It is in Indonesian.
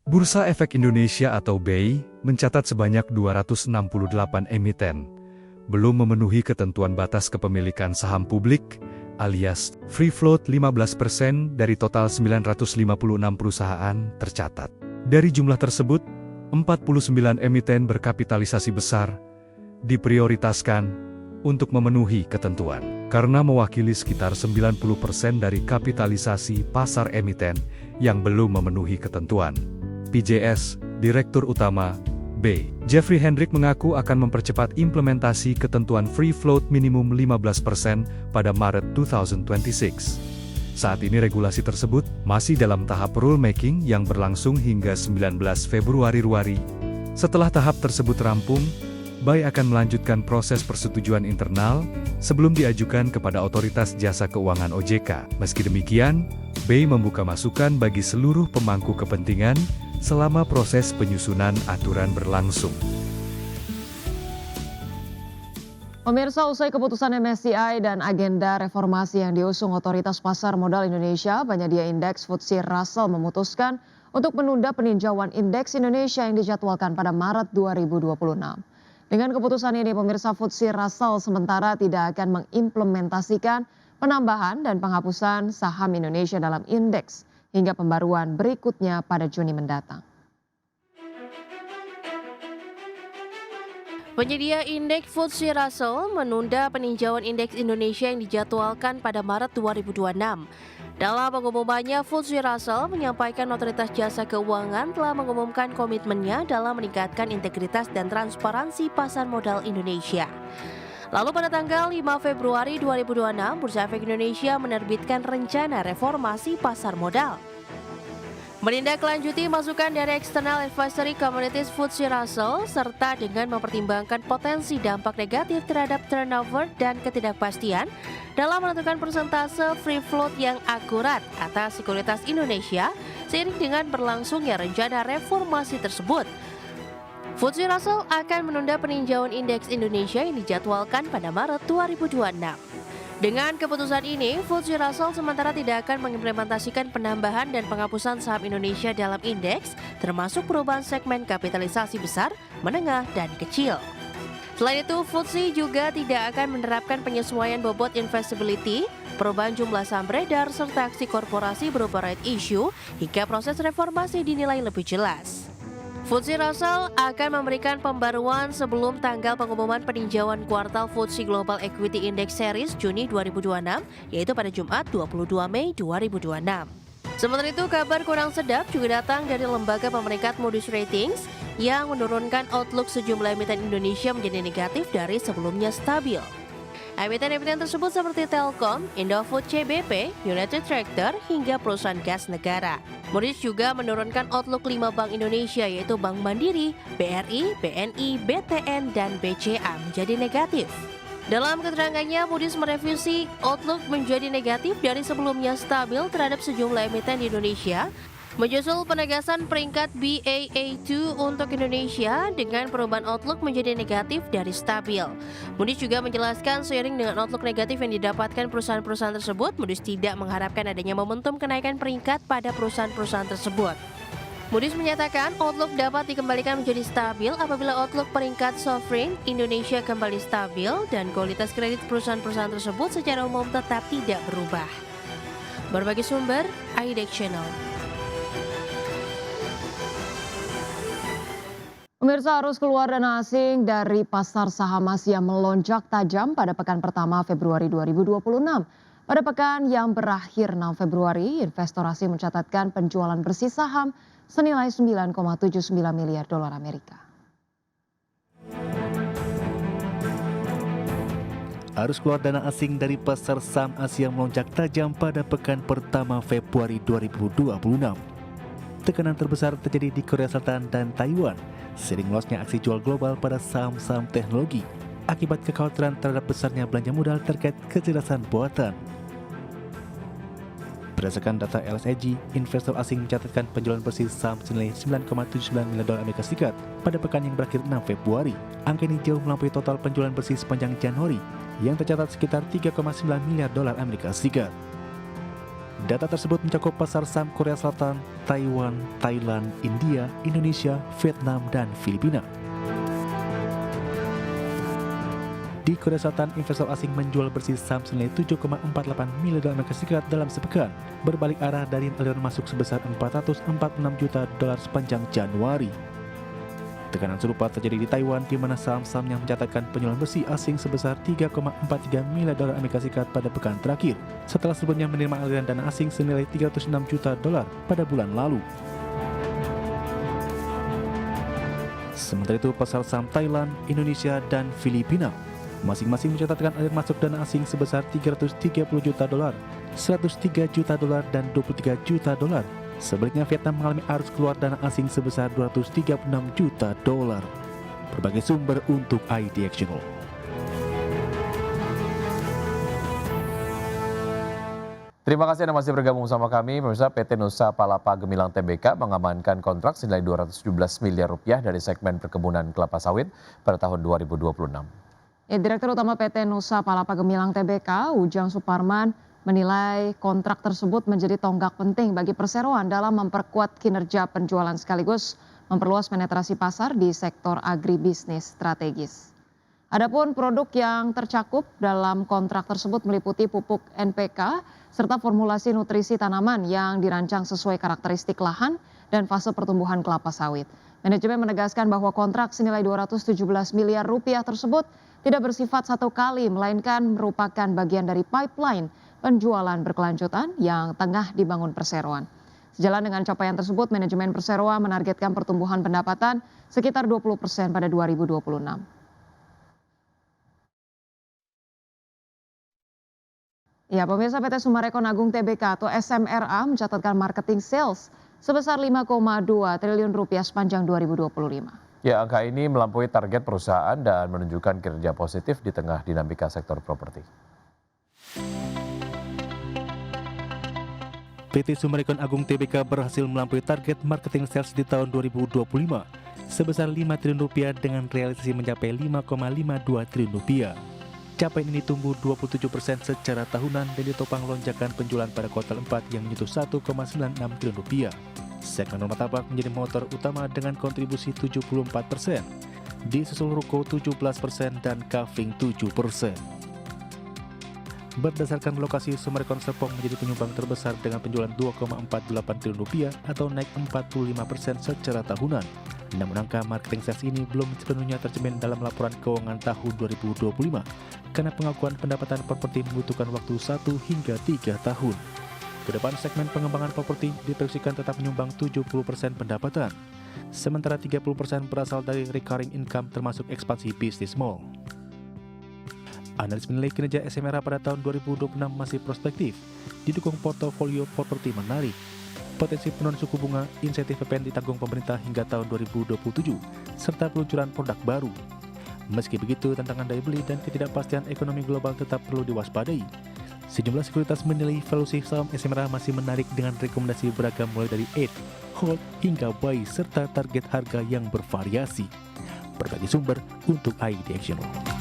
Bursa Efek Indonesia atau BEI mencatat sebanyak 268 emiten, belum memenuhi ketentuan batas kepemilikan saham publik, alias free float 15% dari total 956 perusahaan tercatat. Dari jumlah tersebut, 49 emiten berkapitalisasi besar diprioritaskan untuk memenuhi ketentuan, karena mewakili sekitar 90% dari kapitalisasi pasar emiten yang belum memenuhi ketentuan. PJS, Direktur Utama, BEI, Jeffrey Hendrick mengaku akan mempercepat implementasi ketentuan free float minimum 15% pada Maret 2026. Saat ini regulasi tersebut masih dalam tahap rulemaking yang berlangsung hingga 19 Februari. Setelah tahap tersebut rampung, BEI akan melanjutkan proses persetujuan internal sebelum diajukan kepada Otoritas Jasa Keuangan OJK. Meski demikian, BEI membuka masukan bagi seluruh pemangku kepentingan selama proses penyusunan aturan berlangsung. Pemirsa, usai keputusan MSCI dan agenda reformasi yang diusung Otoritas Pasar Modal Indonesia, penyedia indeks FTSE Russell memutuskan untuk menunda peninjauan indeks Indonesia yang dijadwalkan pada Maret 2026. Dengan keputusan ini, pemirsa, FTSE Russell sementara tidak akan mengimplementasikan penambahan dan penghapusan saham Indonesia dalam indeks hingga pembaruan berikutnya pada Juni mendatang. Penyedia indeks FTSE Russell menunda peninjauan indeks Indonesia yang dijadwalkan pada Maret 2026. Dalam pengumumannya, FTSE Russell menyampaikan Otoritas Jasa Keuangan telah mengumumkan komitmennya dalam meningkatkan integritas dan transparansi pasar modal Indonesia. Lalu pada tanggal 5 Februari 2026, Bursa Efek Indonesia menerbitkan rencana reformasi pasar modal. Menindaklanjuti masukan dari External Advisory Committees FTSE Russell serta dengan mempertimbangkan potensi dampak negatif terhadap turnover dan ketidakpastian dalam menentukan persentase free float yang akurat atas sekuritas Indonesia seiring dengan berlangsungnya rencana reformasi tersebut. FTSE Russell akan menunda peninjauan indeks Indonesia yang dijadwalkan pada Maret 2026. Dengan keputusan ini, FTSE Russell sementara tidak akan mengimplementasikan penambahan dan penghapusan saham Indonesia dalam indeks, termasuk perubahan segmen kapitalisasi besar, menengah, dan kecil. Selain itu, FTSE juga tidak akan menerapkan penyesuaian bobot investability, perubahan jumlah saham beredar, serta aksi korporasi berupa right issue, hingga proses reformasi dinilai lebih jelas. FTSE Russell akan memberikan pembaruan sebelum tanggal pengumuman peninjauan kuartal FTSE Global Equity Index Series Juni 2026, yaitu pada Jumat 22 Mei 2026. Sementara itu, kabar kurang sedap juga datang dari lembaga pemeringkat Moody's Ratings yang menurunkan outlook sejumlah emiten Indonesia menjadi negatif dari sebelumnya stabil. Emiten-emiten tersebut seperti Telkom, Indofood CBP, United Tractor, hingga perusahaan gas negara. Moody's juga menurunkan outlook 5 bank Indonesia yaitu Bank Mandiri, BRI, BNI, BTN, dan BCA menjadi negatif. Dalam keterangannya, Moody's merevisi outlook menjadi negatif dari sebelumnya stabil terhadap sejumlah emiten di Indonesia, menyusul penegasan peringkat Baa2 untuk Indonesia dengan perubahan outlook menjadi negatif dari stabil. Moody's juga menjelaskan seiring dengan outlook negatif yang didapatkan perusahaan-perusahaan tersebut, Moody's tidak mengharapkan adanya momentum kenaikan peringkat pada perusahaan-perusahaan tersebut. Moody's menyatakan outlook dapat dikembalikan menjadi stabil apabila outlook peringkat sovereign Indonesia kembali stabil dan kualitas kredit perusahaan-perusahaan tersebut secara umum tetap tidak berubah. Berbagai sumber, IDEX Channel. Pemirsa, arus keluar dana asing dari pasar saham Asia melonjak tajam pada pekan pertama Februari 2026. Pada pekan yang berakhir 6 Februari, investor asing mencatatkan penjualan bersih saham senilai 9,79 miliar dolar Amerika. Arus keluar dana asing dari pasar saham Asia melonjak tajam pada pekan pertama Februari 2026. Tekanan terbesar terjadi di Korea Selatan dan Taiwan, seiring melosnya aksi jual global pada saham-saham teknologi akibat kekhawatiran terhadap besarnya belanja modal terkait kecerdasan buatan. Berdasarkan data LSEG, investor asing mencatatkan penjualan bersih saham senilai 9,79 miliar dolar Amerika Serikat pada pekan yang berakhir 6 Februari. Angka ini jauh melampaui total penjualan bersih sepanjang Januari yang tercatat sekitar 3,9 miliar dolar Amerika Serikat. Data tersebut mencakup pasar saham Korea Selatan, Taiwan, Thailand, India, Indonesia, Vietnam, dan Filipina. Di Korea Selatan, investor asing menjual bersih saham senilai 7,48 miliar dolar Amerika Serikat dalam sepekan, berbalik arah dari aliran masuk sebesar 446 juta dolar sepanjang Januari. Tekanan serupa terjadi di Taiwan, di mana saham-saham yang mencatatkan penjualan bersih asing sebesar 3,43 miliar dolar Amerika Serikat pada pekan terakhir, setelah sebelumnya menerima aliran dana asing senilai 306 juta dolar pada bulan lalu. Sementara itu, pasar saham Thailand, Indonesia, dan Filipina masing-masing mencatatkan aliran masuk dana asing sebesar 330 juta dolar, 103 juta dolar, dan 23 juta dolar. Sebaliknya, Vietnam mengalami arus keluar dana asing sebesar 236 juta dolar. Berbagai sumber untuk IDXNO. Terima kasih Anda masih bergabung sama kami. Pemirsa, PT Nusa Palapa Gemilang Tbk mengamankan kontrak senilai 217 miliar rupiah dari segmen perkebunan kelapa sawit pada tahun 2026. Direktur Utama PT Nusa Palapa Gemilang Tbk, Ujang Suparman, menilai kontrak tersebut menjadi tonggak penting bagi perseroan dalam memperkuat kinerja penjualan sekaligus memperluas penetrasi pasar di sektor agribisnis strategis. Adapun produk yang tercakup dalam kontrak tersebut meliputi pupuk NPK serta formulasi nutrisi tanaman yang dirancang sesuai karakteristik lahan dan fase pertumbuhan kelapa sawit. Manajemen menegaskan bahwa kontrak senilai 217 miliar rupiah tersebut tidak bersifat satu kali, melainkan merupakan bagian dari pipeline penjualan berkelanjutan yang tengah dibangun perseroan. Sejalan dengan capaian tersebut, manajemen perseroan menargetkan pertumbuhan pendapatan sekitar 20% pada 2026. Ya, pemirsa, PT Summarecon Agung Tbk atau SMRA mencatatkan marketing sales sebesar 5,2 triliun rupiah sepanjang 2025. Ya, angka ini melampaui target perusahaan dan menunjukkan kinerja positif di tengah dinamika sektor properti. PT Summarecon Agung Tbk berhasil melampaui target marketing sales di tahun 2025 sebesar 5 triliun rupiah dengan realisasi mencapai 5,52 triliun rupiah. Capaian ini tumbuh 27% secara tahunan dan ditopang lonjakan penjualan pada kuartal 4 yang menyentuh 1,96 triliun rupiah. Segmen martabak menjadi motor utama dengan kontribusi 74%, disusul ruko 17% dan kafling 7%. Berdasarkan lokasi, Summarecon Serpong menjadi penyumbang terbesar dengan penjualan 2,48 triliun rupiah atau naik 45% secara tahunan. Namun angka marketing sales ini belum sepenuhnya tercermin dalam laporan keuangan tahun 2025 karena pengakuan pendapatan properti membutuhkan waktu 1 hingga 3 tahun. Kedepan segmen pengembangan properti diproyeksikan tetap menyumbang 70% pendapatan, sementara 30% berasal dari recurring income termasuk ekspansi bisnis mall. Analis menilai kinerja SMRA pada tahun 2026 masih prospektif, didukung portofolio properti menarik, potensi penurunan suku bunga, insentif PPN ditanggung pemerintah hingga tahun 2027, serta peluncuran produk baru. Meski begitu, tantangan daya beli dan ketidakpastian ekonomi global tetap perlu diwaspadai. Sejumlah sekuritas menilai valuasi saham SMRA masih menarik dengan rekomendasi beragam mulai dari add, hold, hingga buy serta target harga yang bervariasi. Berbagai sumber untuk IDXNO.